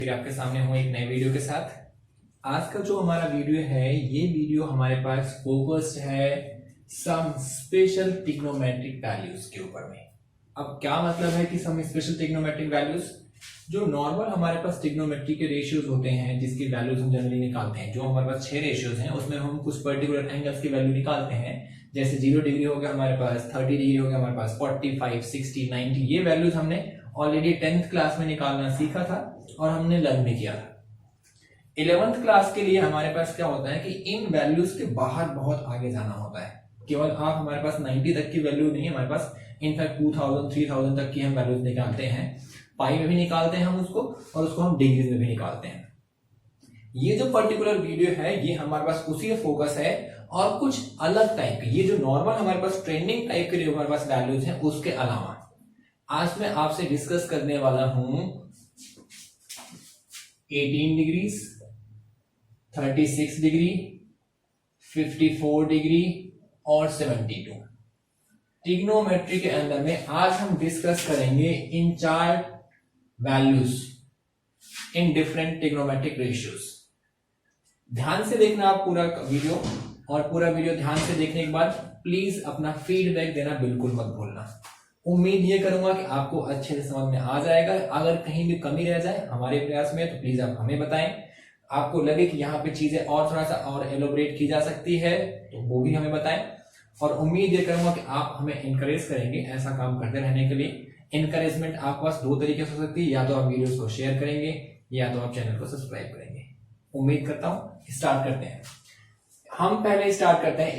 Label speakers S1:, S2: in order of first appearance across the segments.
S1: फिर आपके सामने हूँ एक नए वीडियो के साथ। आज का जो हमारा वीडियो है, ये वीडियो हमारे पास फोकस्ड है सम स्पेशल ट्रिग्नोमेट्रिक वैल्यूज के ऊपर में। अब क्या मतलब है कि सम स्पेशल ट्रिग्नोमेट्रिक वैल्यूज? जो नॉर्मल हमारे पास ट्रिग्नोमेट्री के रेशियोज होते हैं जिसकी वैल्यूज हम जनरली निकालते हैं, जो हमारे पास 6 रेशियोज हैं उसमें हम कुछ पर्टिकुलर एंगल्स की वैल्यू निकालते हैं। जैसे 0 डिग्री हो गया हमारे पास, 30 डिग्री हो गया हमारे पास, 45, 60, 90, ये वैल्यूज हमने ऑलरेडी 10th क्लास में निकालना सीखा था और हमने लर्न भी किया था। 11th क्लास के लिए हमारे पास क्या होता है कि इन वैल्यूज के बाहर बहुत आगे जाना होता है। केवल आप हमारे पास 90 तक की वैल्यू नहीं है, हमारे पास इनफैक्ट 2000, 3000 तक की हम वैल्यूज निकालते हैं। पाई में भी निकालते हैं हम उसको, और उसको हम डिग्री में भी निकालते हैं। ये जो पर्टिकुलर वीडियो है ये हमारे पास उसी पे फोकस है और कुछ अलग टाइप की, ये जो नॉर्मल हमारे पास ट्रेंडिंग टाइप के जो हमारे पास वैल्यूज हैं उसके अलावा आज मैं आपसे डिस्कस करने वाला हूं 18 डिग्री, 36 डिग्री, 54 डिग्री और 72। ट्रिग्नोमेट्री के अंदर में आज हम डिस्कस करेंगे इन 4 values in different trigonometric ratios. ध्यान से देखना आप पूरा वीडियो, और पूरा वीडियो ध्यान से देखने के बाद प्लीज अपना फीडबैक देना बिल्कुल मत भूलना। उम्मीद ये करूंगा कि आपको अच्छे से समझ में आ जाएगा। अगर कहीं भी कमी रह जाए हमारे प्रयास में तो प्लीज आप हमें बताएं। आपको लगे कि यहाँ पे चीजें और थोड़ा सा और एलोबरेट की जा सकती है तो वो भी हमें बताएं। और उम्मीद ये करूंगा कि आप हमें इनकरेज करेंगे ऐसा काम करते रहने के लिए। इनकरेजमेंट आपके पास 2 तरीके से हो सकती है, या तो आप वीडियोस को शेयर करेंगे या तो आप चैनल को सब्सक्राइब करेंगे। उम्मीद करता हूं। स्टार्ट करते हैं। हम पहले स्टार्ट करते हैं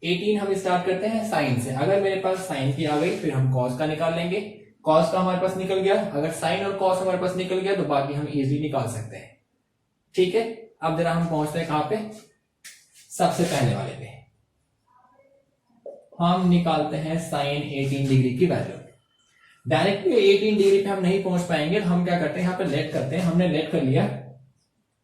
S1: 18 हम स्टार्ट करते हैं साइन से। अगर मेरे पास साइन की आ गई फिर हम कॉस का निकाल लेंगे। कॉस का हमारे पास निकल गया, अगर साइन और कॉस हमारे पास निकल गया तो बाकी हम इजीली निकाल सकते हैं। ठीक है, अब जरा हम पहुंचते हैं कहां पे, सबसे पहले वाले पे। हम निकालते हैं साइन 18 डिग्री की वैल्यू। डायरेक्टली 18 डिग्री पे हम नहीं पहुंच पाएंगे तो हम क्या करते हैं, यहाँ पे लेट करते हैं। हमने लेट कर लिया,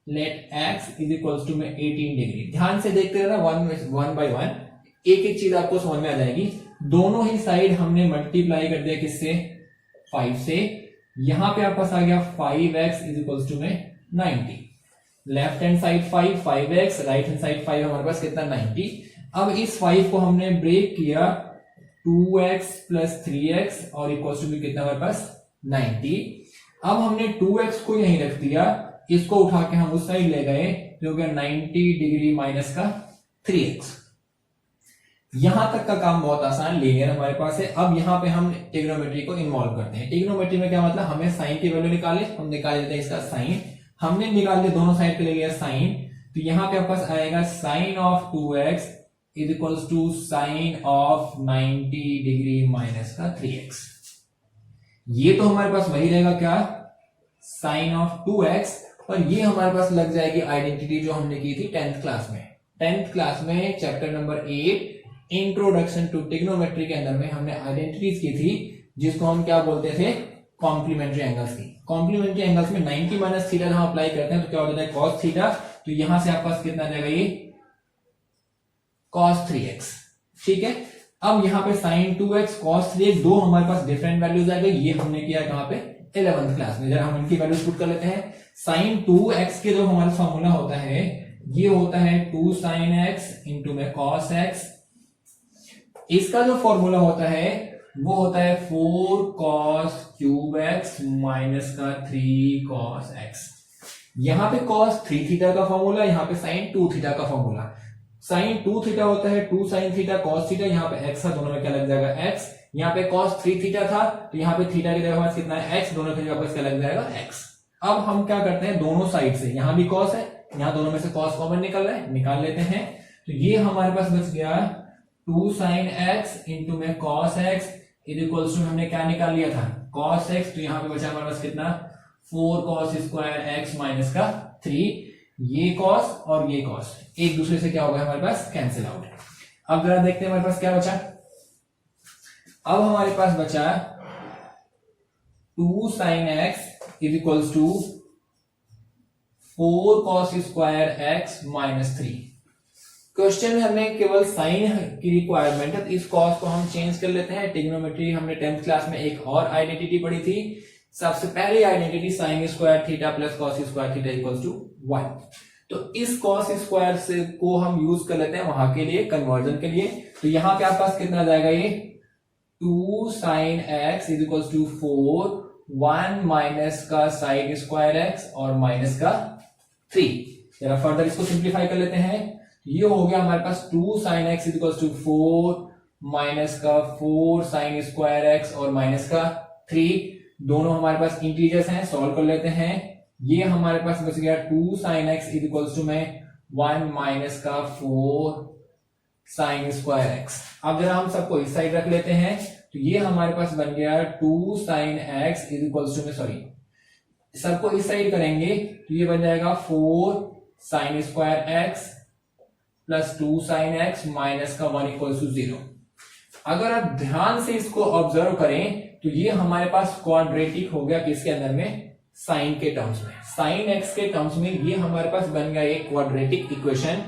S1: let x is equals to में 18 डिग्री। ध्यान से देखते रहना, वन बाय वन एक एक चीज आपको समझ में आ जाएगी। दोनों ही साइड हमने मल्टीप्लाई कर दिया किससे, 5 से। यहां पे आपके पास आ गया 5x इज इक्वल्स टू में 90। Left hand side 5x, right hand side 5, हमारे पास कितना 90। अब इस 5 को हमने ब्रेक किया 2x प्लस 3x और इक्वल्स टू में कितना हमारे पास 90। अब हमने 2x को यहीं रख दिया, इसको उठा के हम उस साइड ले गए जो कि 90 डिग्री माइनस का 3x। यहां तक का काम बहुत आसान, लीनियर हमारे पास है। अब यहां पे हम ट्रिग्नोमेट्री को इन्वॉल्व करते हैं। ट्रिग्नोमेट्री में क्या मतलब, हमें साइन की वैल्यू निकाले, हम निकाल देते हैं इसका साइन। हमने निकाल दिया दोनों साइड के लिए गया साइन, तो यहां पे आपके पास आएगा sine of 2x is equals to sine of 90 degree minus का 3x। ये तो हमारे पास वही रहेगा क्या, साइन ऑफ 2x, और ये हमारे पास लग जाएगी आइडेंटिटी जो हमने की थी 10th क्लास में। 10th क्लास में chapter number 8 introduction to trigonometry के अंदर में हमने आइडेंटिटीज की थी, जिसको हम क्या बोलते थे, कॉम्प्लीमेंट्री एंगल्स की। कॉम्प्लीमेंट्री एंगल्स में 90 माइनस थीटा हम अप्लाई करते हैं तो क्या हो जाता है, कॉस थीटा। तो यहां से आपके पास कितना जाएगा, ये कॉस 3x। ठीक है, अब यहाँ पे साइन 2x कॉस 3x, दो हमारे पास डिफरेंट वैल्यूज आ गई। ये हमने किया कहां पे, 11th क्लास में। जरा हम इनकी वैल्यूज पुट कर लेते हैं। साइन 2x के जो हमारा फॉर्मूला होता है ये होता है 2 sin x इंटू में cos x। इसका जो फॉर्मूला होता है वो होता है 4 cos क्यूब x माइनस का 3 cos x। यहां पे cos 3 थीटा का फॉर्मूला, यहां पे sin 2 थीटा का फॉर्मूला। sin 2 थीटा होता है 2 sin थीटा cos थीटा, यहां पे x था, दोनों में क्या लग जाएगा x। यहाँ पे cos 3 थीटा था तो यहाँ पे थीटा की जगह कितना है x, दोनों की जगह क्या लग जाएगा x। अब हम क्या करते हैं, दोनों साइड से, यहां भी cos है, यहां दोनों में से cos कॉमन निकल रहा है, निकाल लेते हैं। तो ये हमारे पास बच गया 2 sin x इंटू में cos x is equals to, हमने क्या निकाल लिया था, cos x। तो यहाँ पे बचा हमारे पास कितना, 4 cos स्क्वायर x माइनस का 3। ये cos और ये cos एक दूसरे से क्या होगा हमारे पास, कैंसिल आउट। अब जरा देखते हैं हमारे पास क्या बचा। अब हमारे पास बचा 2 sin x is equals to 4 cos square x minus 3। Question में हमने केवल साइन की रिक्वायरमेंट है, तो इस कॉस को हम चेंज कर लेते हैं। ट्रिग्नोमेट्री हमने 10th क्लास में एक और आइडेंटिटी पढ़ी थी, सबसे पहली identity sine square theta plus cos square theta equals to 1। तो इस कॉस स्क्वायर से को हम यूज कर लेते हैं वहां के लिए, कन्वर्जन के लिए। तो यहां पे आपके पास कितना जाएगा, ये 2 sin x is equals to 4, 1 minus का साइन स्क्वायर x और माइनस का 3। जरा फर्दर इसको सिंप्लीफाई कर लेते हैं। ये हो गया हमारे पास 2 sin x is equals to 4 minus का 4 sin स्क्वायर x और माइनस का 3। दोनों हमारे पास इंटीजर्स हैं, सॉल्व कर लेते हैं। ये हमारे पास बच गया 2 sin x is equals to में 1 माइनस का 4 sin स्क्वायर x। अब जरा हम सबको इस साइड रख लेते हैं, तो ये हमारे पास बन गया 2 sin x is equals to में, सॉरी सबको इस साइड करेंगे तो ये बन जाएगा 4 sin square x plus 2 sin x minus का 1 इक्वल्स टू 0। अगर आप ध्यान से इसको ऑब्जर्व करें तो ये हमारे पास क्वाड्रेटिक हो गया किसके अंदर में, साइन के टर्म्स में। साइन एक्स के टर्म्स में ये हमारे पास बन गया एक quadratic equation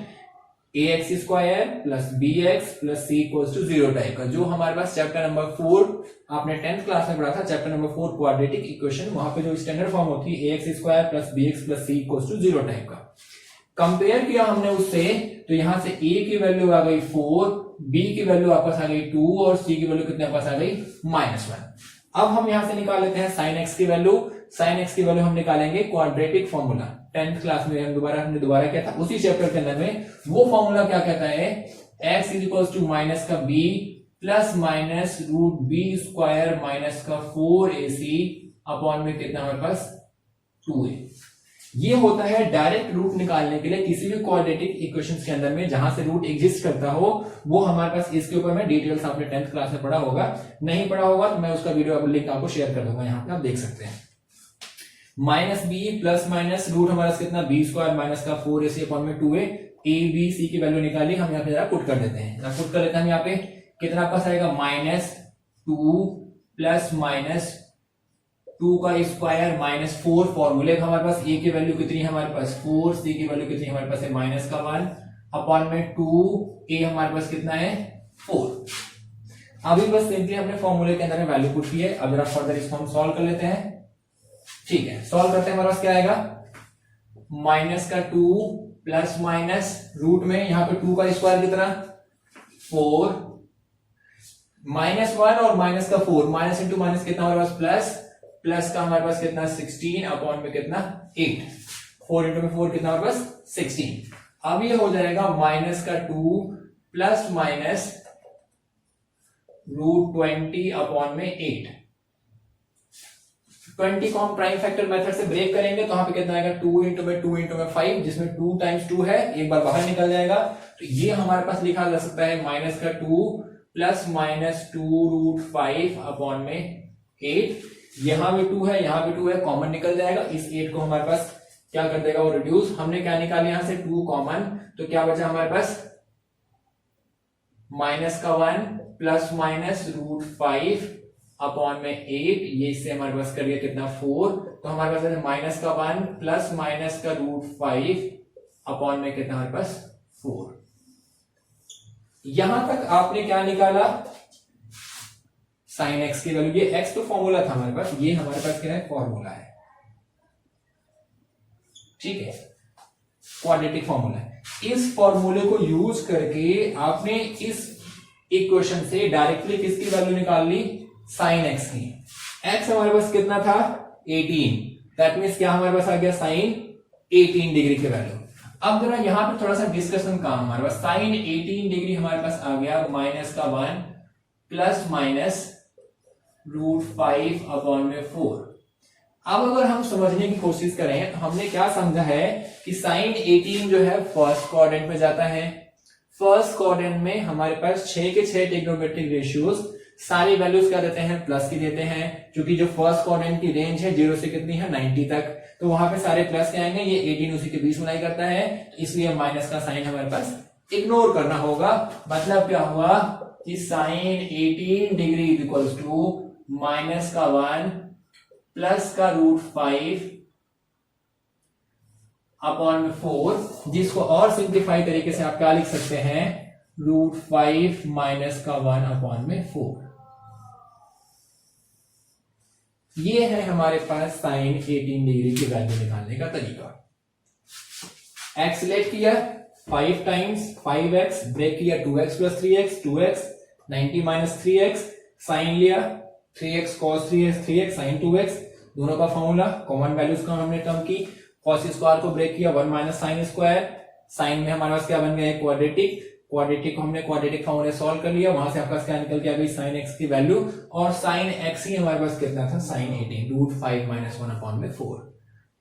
S1: ax square plus bx plus c equals to 0 type का, जो हमारे पास चैप्टर नंबर 4 आपने 10th क्लास में पढ़ा था, चैप्टर नंबर 4 क्वाड्रेटिक इक्वेशन। वहां पे जो स्टैंडर्ड फॉर्म होती है ax square plus bx plus c equals to 0 type का। कंपेयर किया हमने उससे, तो यहां से a की वैल्यू आ गई 4, b की वैल्यू वापस आ गई 2 और c की वैल्यू कितने पास आ गई, -1। अब हम यहां से निकाल लेते हैं sin x की वैल्यू। sin x की वैल्यू हम निकालेंगे क्वाड्रेटिक फॉर्मूला, 10th क्लास में हमने दोबारा किया था उसी चैप्टर के अंदर में। वो फॉर्मूला क्या कहता है, x is equals to minus का b plus minus root B square minus का 4ac अपॉन में कितना हमारे पास 2a। ये होता है डायरेक्ट रूट निकालने के लिए किसी भी क्वाड्रेटिक इक्वेशंस के अंदर में जहां से रूट एग्जिस्ट करता हो। वो हमारे पास इसके ऊपर में डिटेल्स आपने 10th क्लास में पढ़ा होगा, नहीं पढ़ा होगा तो मैं उसका वीडियो लिंक आपको शेयर कर दूंगा, यहाँ पे आप देख सकते हैं। Minus B plus minus root हमारा कितना बी स्क्वायर माइनस का 4ac अपॉन में 2a। ए बी सी की वैल्यू निकाली, हम यहाँ पे जरा पुट कर देते हैं, पुट कर लेते हैं हम यहाँ पे कितना पास आएगा, -2 प्लस माइनस 2 का स्क्वायर माइनस 4। फॉर्मूले का हमारे पास a की वैल्यू कितनी है हमारे पास 4, c की वैल्यू कितनी हमारे पास है माइनस का 1 अपॉन में 2a हमारे पास कितना है 4। अभी बस सिंपली हमने फॉर्मूले के अंदर में वैल्यू पुट की है। अब जरा फर्दर इसको हम सॉल्व कर लेते हैं। ठीक है, सॉल्व करते हैं, हमारे पास क्या आएगा, माइनस का 2 प्लस माइनस रूट में यहाँ पे 2 का स्क्वायर कितना 4, -1 और माइनस का 4, माइनस इंटू माइनस कितना हमारे पास प्लस, प्लस का हमारे पास कितना 16 अपॉन में कितना 8, 4 इंटू में 4 कितना हमारे पास 16। अब ये हो जाएगा माइनस का 2 प्लस माइनस रूट 20 अपॉन में 8। 20 को हम प्राइम फैक्टर मेथड से ब्रेक करेंगे तो यहाँ पे कितना आएगा 2 इंटू में 5, जिसमें 2 टाइम्स 2 है, एक बार बाहर निकल जाएगा। तो ये हमारे पास लिखा जा सकता है माइनस का 2 प्लस माइनस 2 रूट 5 अपॉन में 8। यहां भी 2 है, यहां भी 2 है, कॉमन निकल जाएगा। इस 8 को हमारे पास क्या कर देगा वो रिड्यूस। हमने क्या निकाला यहां से 2 कॉमन, तो क्या बचा हमारे पास माइनस का 1 प्लस माइनस रूट 5 अपॉन में 8। ये इससे हमारे पास कर दिया कितना 4, तो हमारे पास माइनस का 1 प्लस माइनस का रूट 5 अपॉन में कितना हमारे पास 4। यहां तक आपने क्या निकाला साइन एक्स की वैल्यू। ये एक्स तो फॉर्मूला था हमारे पास, ये हमारे पास क्या है फॉर्मूला है, ठीक है, क्वाड्रेटिक फॉर्मूला है। इस फॉर्मूले को यूज करके आपने इस इक्वेशन से डायरेक्टली किसकी वैल्यू निकाल ली, साइन एक्स की। एक्स हमारे पास कितना था 18, दैट मीन्स क्या हमारे पास आ गया साइन 18 डिग्री की वैल्यू। अब जरा यहां पे थोड़ा सा डिस्कशन का हमारे पास साइन 18 डिग्री हमारे पास आ गया माइनस का 1 प्लस माइनस रूट 5 अपॉन में 4। अब अगर हम समझने की कोशिश करें तो हमने क्या समझा है कि साइन 18 जो है फर्स्ट क्वाड्रेंट में जाता है। फर्स्ट क्वाड्रेंट में हमारे पास 6 के 6 ट्रिग्नोमेट्रिक रेशियोज, सारी वैल्यूज क्या देते हैं प्लस की देते हैं, क्योंकि जो फर्स्ट क्वाड्रेंट की रेंज है 0 से कितनी है 90 तक, तो वहां पे सारे प्लस के आएंगे। ये 18 उसी के बीच में लाई करता है, इसलिए माइनस का साइन हमारे पास इग्नोर करना होगा। मतलब क्या हुआ कि sine 18 degree equals to minus का 1 प्लस का रूट 5 अपॉन 4, जिसको और सिंप्लीफाई तरीके से आप क्या लिख सकते हैं रूट 5 माइनस का 1 अपॉन में 4। ये है हमारे पास साइन 18 डिग्री की वैल्यू निकालने का तरीका। एक्स लेट किया 5 टाइम्स 5x, ब्रेक किया 2x plus 3x 2x, 90 minus 3x, sign लिया 3x cos 3x 3x sign 2x, दोनों का फॉर्मूला कॉमन वैल्यूज का हमने टर्म की, cos स्क्वायर को ब्रेक किया 1 माइनस साइन स्क्वायर, साइन में हमारे पास क्या बन गया है क्वाड्रेटिक, क्वाड्रेटिक को हमने क्वाड्रेटिक फॉर्मूले सॉल्व कर लिया, वहां से आपका क्या निकल के आ गई साइन x की वैल्यू, और साइन x ही हमारे पास कितना था साइन 18 रूट 5 माइनस 1/4।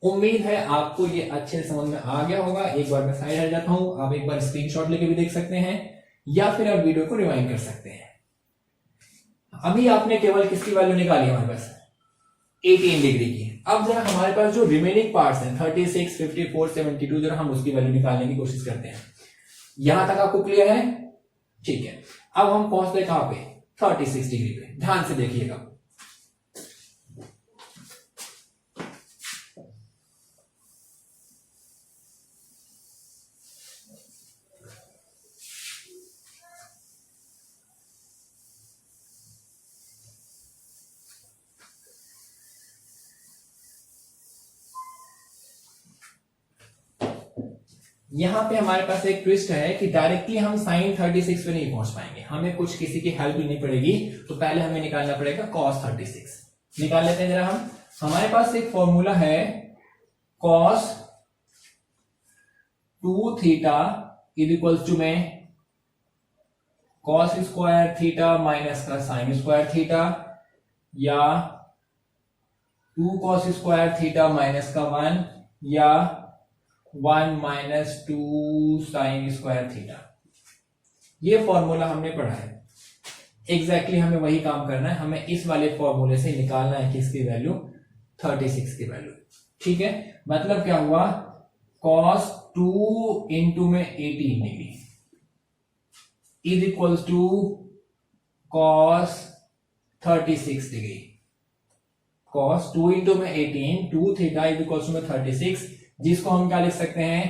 S1: उम्मीद है आपको ये अच्छे से समझ में आ गया होगा। एक बार मैं साइड हट जाता हूं, आप एक बार स्क्रीनशॉट लेके भी देख सकते हैं या फिर आप वीडियो को रिवाइंड कर सकते हैं। अभी आपने केवल किसकी वैल्यू निकाली हमारे पास 18 डिग्री की। अब जरा हमारे पास जो रिमेनिंग पार्ट्स हैं 36, 54, 72 जरा हम उसकी वैल्यू निकालने की कोशिश करते हैं। यहां तक आपको क्लियर है? ठीक है, अब हम पहुंचते कहां पे 36 डिग्री पे। ध्यान से देखिएगा, यहां पे हमारे पास एक ट्विस्ट है कि डायरेक्टली हम साइन 36 पे नहीं पहुंच पाएंगे, हमें कुछ किसी की हेल्प लेनी पड़ेगी। तो पहले हमें निकालना पड़ेगा cos 36। निकाल लेते हैं जरा हम। हमारे पास एक फॉर्मूला है cos 2 theta is equals to में cos स्क्वायर थीटा माइनस का साइन स्क्वायर थीटा, या 2 cos स्क्वायर थीटा माइनस का 1, या 1 माइनस 2 साइन स्क्वायर थीटा। ये फॉर्मूला हमने पढ़ा है, एग्जैक्टली हमें वही काम करना है। हमें इस वाले फॉर्मूले से निकालना है किसकी वैल्यू 36 की वैल्यू। ठीक है, मतलब क्या हुआ cos 2 इंटू में 18 degree is equals to cos 36 degree. cos 2 into में 18 2 थीटा इज इक्वल्स टू में 36, जिसको हम क्या लिख सकते हैं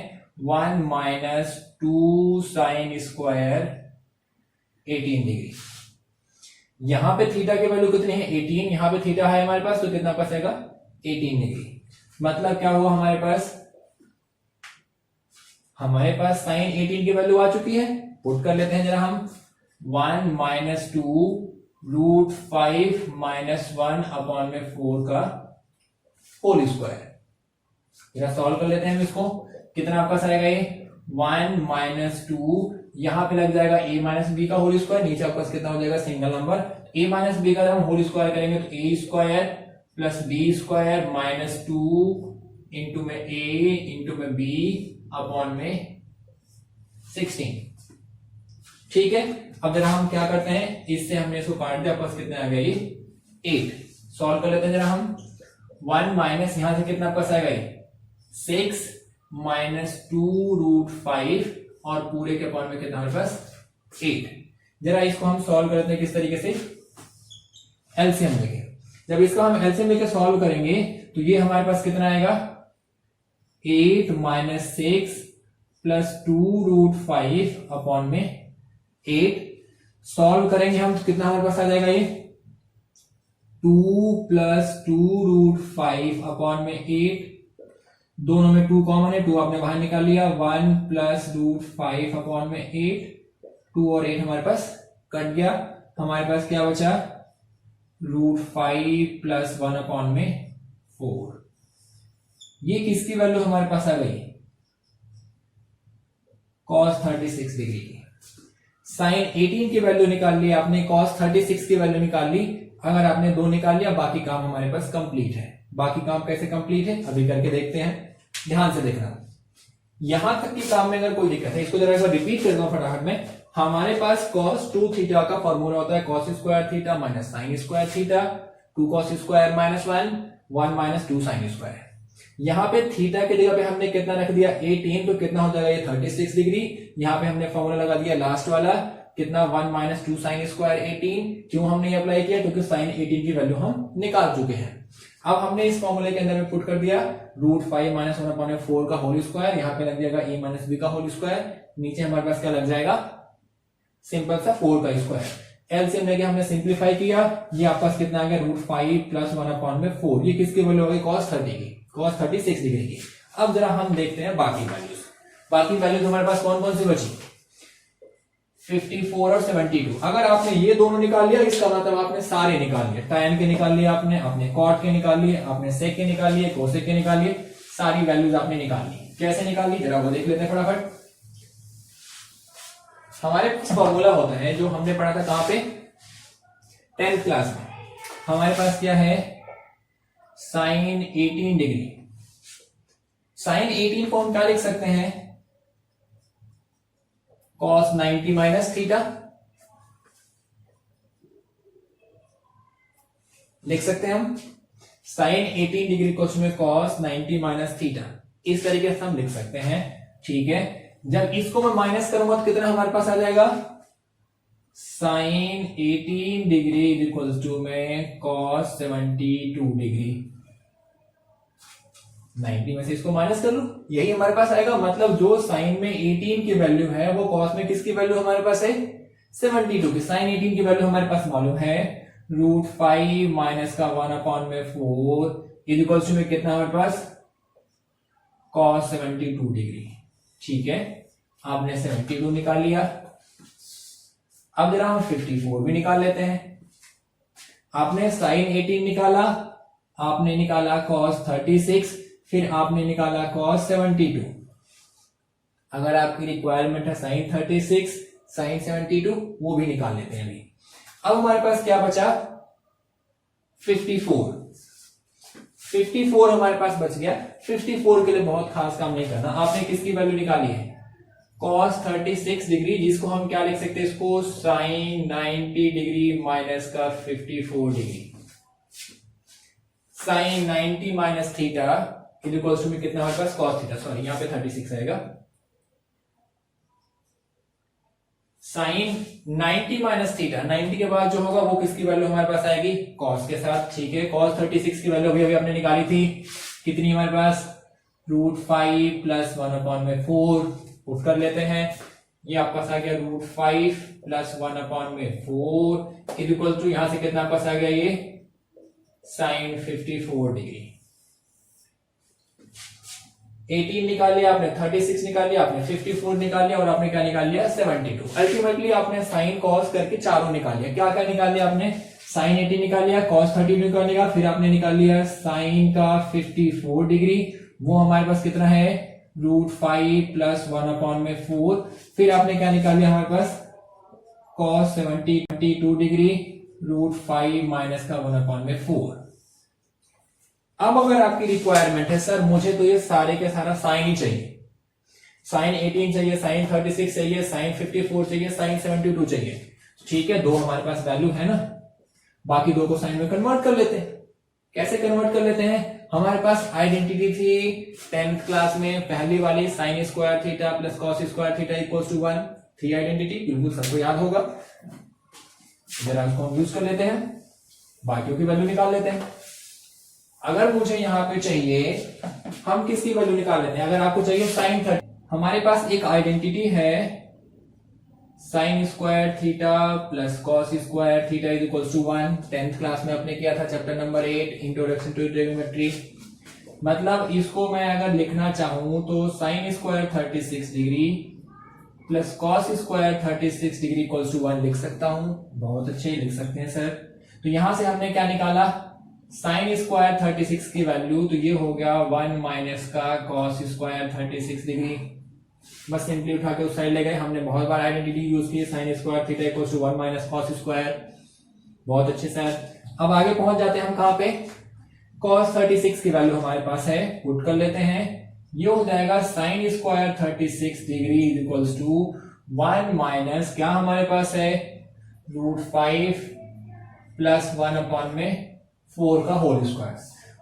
S1: 1 माइनस 2 साइन स्क्वायर 18 डिग्री। यहां पे थीटा की वैल्यू कितनी है 18, यहां पे थीटा है हमारे पास, तो कितना बचेगा 18 डिग्री। मतलब क्या हुआ हमारे पास साइन 18 की वैल्यू आ चुकी है। पुट कर लेते हैं जरा हम 1 माइनस 2 रूट 5 माइनस 1/4 का होल स्क्वायर। जरा सॉल्व कर लेते हैं हम इसको। कितना आपका आएगा ये 1 माइनस 2, यहां पे लग जाएगा a माइनस बी का होल स्क्वायर, नीचे आपका कितना हो जाएगा single number a minus B का। जब हम होल स्क्वायर करेंगे तो a square plus B square minus 2 into में a इंटू में b अपॉन में 16। ठीक है, अब जरा हम क्या करते हैं, इससे हमने इसको काट दिया, आपस कितने आ गए 8। सॉल्व कर लेते हैं जरा हम। 1 माइनस यहां से कितना आपका आएगा 6 माइनस 2 रूट 5 और पूरे के अपॉन में कितना हमारे पास 8। जरा इसको हम सॉल्व करते हैं किस तरीके से, एलसीएम लेके। जब इसका हम एलसीएम लेके सॉल्व करेंगे तो ये हमारे पास कितना आएगा 8 माइनस 6 प्लस 2 रूट 5 अपॉन में 8। सॉल्व करेंगे हम तो कितना हमारे पास आ जाएगा ये 2 प्लस 2 रूट 5 अपॉन में 8। दोनों में 2 कॉमन है, 2 आपने बाहर निकाल लिया। 1 प्लस रूट 5 अपॉन में 8, 2 और 8 हमारे पास कट गया। हमारे पास क्या बचा रूट 5 प्लस 1 अपॉन में 4। ये किसकी वैल्यू हमारे पास आ गई cos 36 डिग्री की। साइन 18 की वैल्यू निकाल ली आपने, cos 36 की वैल्यू निकाल ली। अगर आपने 2 निकाल लिया, बाकी काम हमारे पास कंप्लीट है। बाकी काम कैसे कंप्लीट है अभी करके देखते हैं, ध्यान से देखना। यहां तक की काम में अगर कोई दिक्कत है, इसको जरा एक बार रिपीट कर दो फटाफट में। हमारे पास cos 2 थीटा का फॉर्मूला होता है cos square theta minus sign square theta, 2 cos square minus 1 minus 2 sine square. यहाँ पे थीटा की जगह पे हमने कितना रख दिया 18, तो कितना हो जाएगा ये 36 डिग्री। यहाँ पे हमने फॉर्मूला लगा दिया लास्ट वाला कितना 1 माइनस 2 साइन स्क्वायर 18। क्यों हमने ये अप्लाई किया, क्योंकि साइन 18 की वैल्यू हम निकाल चुके हैं। अब हमने इस फॉर्मूले के अंदर में पुट कर दिया रूट 5 माइनस 1/4 का होल स्क्वायर, यहाँ पे लग जाएगा a माइनस बी का होल स्क्वायर, नीचे हमारे पास क्या लग जाएगा सिंपल सा 4 का स्क्वायर। एलसीएम लेके हमने सिंप्लीफाई किया, ये आपस कितना आ गया √5 प्लस 1/4। ये किसकी वैल्यू होगी cos 30 की, cos 36 डिग्री की। अब जरा हम देखते हैं बाकी वैल्यूज। बाकी वैल्यूज हमारे पास कौन कौन सी बची, 54 और 72। अगर आपने ये दोनों निकाल लिया इसका मतलब आपने सारे निकाल लिए, tan के निकाल लिए आपने cot के निकाल लिए, आपने sec के निकाल लिए, cosec के निकाल लिए, सारी वैल्यूज आपने निकाल ली। कैसे निकाल ली जरा वो देख लेते हैं फटाफट। हमारे पास फॉर्मूला होता है जो हमने पढ़ा था कहां पे, 10th क्लास में। हमारे पास क्या है, sin 18 डिग्री। sin 18 को हम क्या लिख सकते हैं, cos 90 माइनस थीटा लिख सकते हैं हम। sin 18 डिग्री को में cos 90 माइनस थीटा, इस तरीके से हम लिख सकते हैं। ठीक है, जब इसको मैं माइनस करूंगा तो कितना हमारे पास आ जाएगा, sin 18 डिग्री इक्वल्स टू में cos 72 डिग्री। 90 में से इसको माइनस कर लूं, यही हमारे पास आएगा। मतलब जो साइन में 18 की वैल्यू है वो कॉस में किसकी वैल्यू हमारे पास है, 72 की। साइन 18 की वैल्यू हमारे पास मालूम है √5 माइनस का 1/4 इक्वल्स टू में कितना हमारे पास, cos 72 डिग्री। ठीक है, आपने 72 निकाल लिया। अब जरा हम 54 भी निकाल लेते हैं। आपने साइन 18 निकाला, आपने निकाला cos 36, फिर आपने निकाला cos 72। अगर आपकी रिक्वायरमेंट है sin 36 sin 72, वो भी निकाल लेते हैं अभी। अब हमारे पास क्या बचा, 54 हमारे पास बच गया। 54 के लिए बहुत खास काम नहीं करना, आपने किसकी वैल्यू निकाली है, cos 36 डिग्री, जिसको हम क्या लिख सकते हैं, इसको sin 90 डिग्री माइनस का 54 degree. sin 90 minus theta equals to में कितना हमारे पास, cos थीटा, सॉरी यहाँ पे 36 आएगा। sin 90 माइनस थीटा, 90 के बाद जो होगा वो किसकी वैल्यू हमारे पास आएगी, cos के साथ। ठीक है, cos 36 की वैल्यू अभी आपने निकाली थी, कितनी हमारे पास, √5 प्लस 1/4 पुट कर लेते हैं। ये आपके पास आ गया √5 प्लस 1/4 इक्वल टू यहां से कितना आपके पास आ गया, ये sin 54 डिग्री। 18 निकाल लिया आपने, 36 निकाल लिया आपने, 54 निकाल लिया और आपने क्या निकाल लिया, 72। अल्टीमेटली आपने साइन कॉस करके चारों निकाल लिया। क्या क्या निकाल लिया आपने, साइन 18 निकाल लिया, cos 30 निकाल लिया, फिर आपने निकाल लिया साइन का 54 डिग्री, वो हमारे पास कितना है, √5 प्लस 1/4। फिर आपने क्या निकाल लिया हमारे पास, cos 72 डिग्री, √5 माइनस का 1/4। अब अगर आपकी रिक्वायरमेंट है सर मुझे तो ये सारे के सारा साइन ही चाहिए, साइन 18 चाहिए, साइन 36 चाहिए, साइन 54 चाहिए, साइन 72 चाहिए। ठीक है, दो हमारे पास वैल्यू है ना, बाकी दो को साइन में कन्वर्ट कर लेते हैं। कैसे कन्वर्ट कर लेते हैं, हमारे पास आइडेंटिटी थी 10th क्लास में, पहली वाली sine square theta plus cos square theta equals to 1 थी आइडेंटिटी, बिल्कुल सबको याद होगा। जरा इसको हम यूज कर लेते हैं, बाकियों की वैल्यू निकाल लेते हैं। अगर मुझे यहां पे चाहिए, हम किसकी वैल्यू निकाल लेते हैं, अगर आपको चाहिए साइन 30, हमारे पास एक आइडेंटिटी है sine square theta plus cos square theta is equals to 1। 10th class में आपने किया था chapter number 8 introduction to trigonometry. मतलब इसको मैं अगर लिखना चाहूं तो sine square 36 degree plus cos square 36 degree equals to 1 लिख सकता हूं। बहुत अच्छे लिख सकते हैं सर। तो यहां से हमने क्या निकाला, साइन स्क्वायर 36 की वैल्यू, तो ये हो गया 1 माइनस का कॉस स्क्वायर 36 डिग्री। बस सिंपली उठा के उस साइड ले गए। हमने बहुत बार आइडेंटिटी यूज की, sine square theta equals to 1 minus cos square. बहुत अच्छे सर। अब आगे पहुंच जाते हैं हम कहां पे, कॉस 36 की वैल्यू हमारे पास है, पुट कर लेते हैं। ये हो जाएगा sine square 36 degree equals to 1 minus क्या हमारे पास है, √5 प्लस 1/4 का होल स्क्वायर।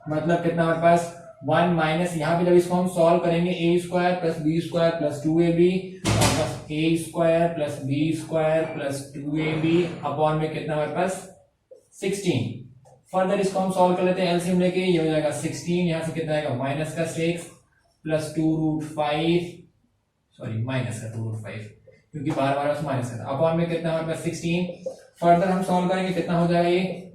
S1: मतलब कितना हमारे पास 1 माइनस, यहां पे जब इसको हम सॉल्व करेंगे a square plus B square plus 2ab plus a square plus B square plus 2ab upon में कितना हमारे पास 16। फर्दर इसको हम सॉल्व कर लेते हैं एलसीएम लेके, ये हो जाएगा 16, यहां से कितना आएगा माइनस का 6 प्लस 2√5, सॉरी माइनस का 2√5 क्योंकि बार बार माइनस का, अपॉन में कितना हमारे पास 16। फर्दर हम सॉल्व करेंगे, कितना हो जाएगा ये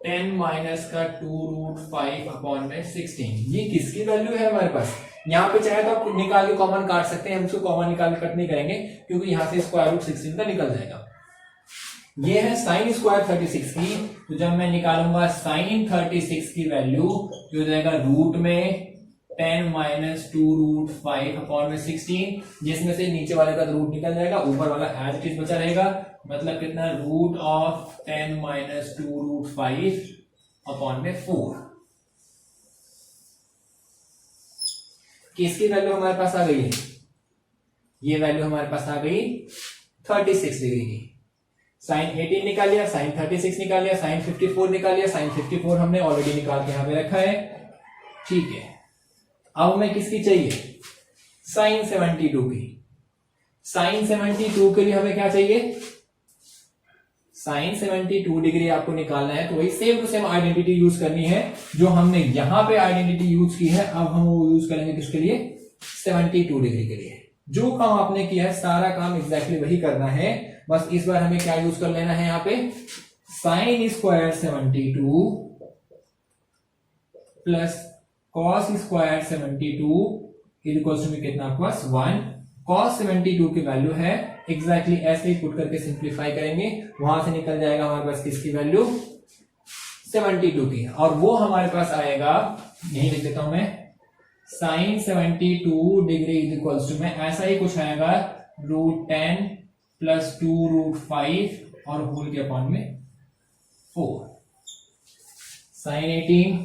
S1: 10 माइनस का 2√5/16। ये किसकी वैल्यू है हमारे पास? यहाँ पे चाहे तो आप निकाल के कॉमन काट सकते हैं, हम उसको कॉमन निकाल के कट नहीं करेंगे क्योंकि यहाँ से स्क्वायर रूट 16 का निकल जाएगा। ये है साइन स्क्वायर 36 की, तो जब मैं निकालूंगा साइन 36 की वैल्यू जो हो जाएगा रूट में 10 माइनस 2√5/16, जिसमें से नीचे वाले का रूट निकल जाएगा, ऊपर वाला एज इट इज बचा रहेगा, मतलब कितना रूट ऑफ 10 माइनस 2√5/4। किसकी वैल्यू हमारे पास आ गई है? ये वैल्यू हमारे पास आ गई 36 डिग्री की। साइन 18 निकाल लिया, साइन 36 निकाल लिया, साइन 54 निकाल लिया, साइन 54 हमने ऑलरेडी निकाल के यहां पे रखा है, ठीक है। अब हमें किसकी चाहिए? साइन 72 की। साइन 72 के लिए हमें क्या चाहिए? साइन 72 डिग्री आपको निकालना है, तो वही same to same identity use करनी है जो हमने यहां पे आइडेंटिटी यूज की है। अब हम वो यूज करेंगे किसके लिए? 72 डिग्री के लिए। जो काम आपने किया है सारा काम एग्जैक्टली वही करना है, बस इस बार हमें क्या यूज कर लेना है यहाँ पे? Sine square 72 plus cos square 72 equals to कितना आपके पास 1। कॉस 72 की वैल्यू है एग्जैक्टली ऐसे ही पुट करके सिंप्लीफाई करेंगे, वहां से निकल जाएगा हमारे पास किसकी वैल्यू? 72 की। और वो हमारे पास आएगा, यही लिख देता हूं मैं, साइन 72 डिग्री इक्वल्स टू में ऐसा ही कुछ आएगा √10 प्लस 2√5 और होल के अपॉन में 4। Sine 18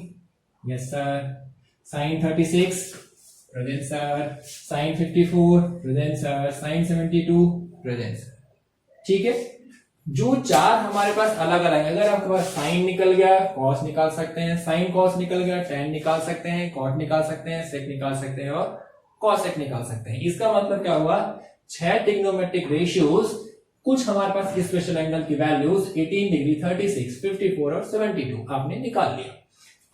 S1: yes sir, sine 36 present sir, sine 54 present sir, sine 72 present sir, ठीक है। जो चार हमारे पास अलग अलग है, अगर आपके पास साइन निकल गया कॉस निकाल सकते हैं, साइन कॉस निकल गया टेन निकाल सकते हैं, कॉट निकाल सकते हैं, सेक निकाल सकते हैं और कॉसेक निकाल सकते हैं। इसका मतलब क्या हुआ? 6 ट्रिग्नोमेट्रिक रेशियोज, कुछ हमारे पास स्पेशल एंगल की वैल्यूज 18 डिग्री, 36, 54 और 72 आपने निकाल लिया।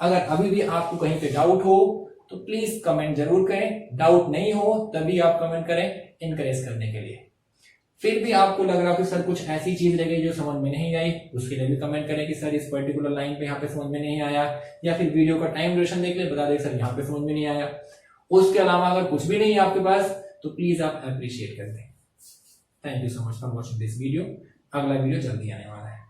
S1: अगर अभी भी आपको कहीं पे डाउट हो तो प्लीज कमेंट जरूर करें, डाउट नहीं हो तभी आप कमेंट करें इनकरेज करने के लिए। फिर भी आपको लग रहा हो कि सर कुछ ऐसी चीज रह गई जो समझ में नहीं आई, उसके लिए भी कमेंट करें कि सर इस पर्टिकुलर लाइन पे यहाँ पे समझ में नहीं आया, या फिर वीडियो का टाइम ड्यूरेशन देख ले, बता दे सर यहाँ पे समझ में नहीं आया। उसके अलावा अगर कुछ भी नहीं है आपके पास तो प्लीज आप अप्रिशिएट कर दें। Thank you so much for watching this video. अगला वीडियो जल्दी आने वाला है।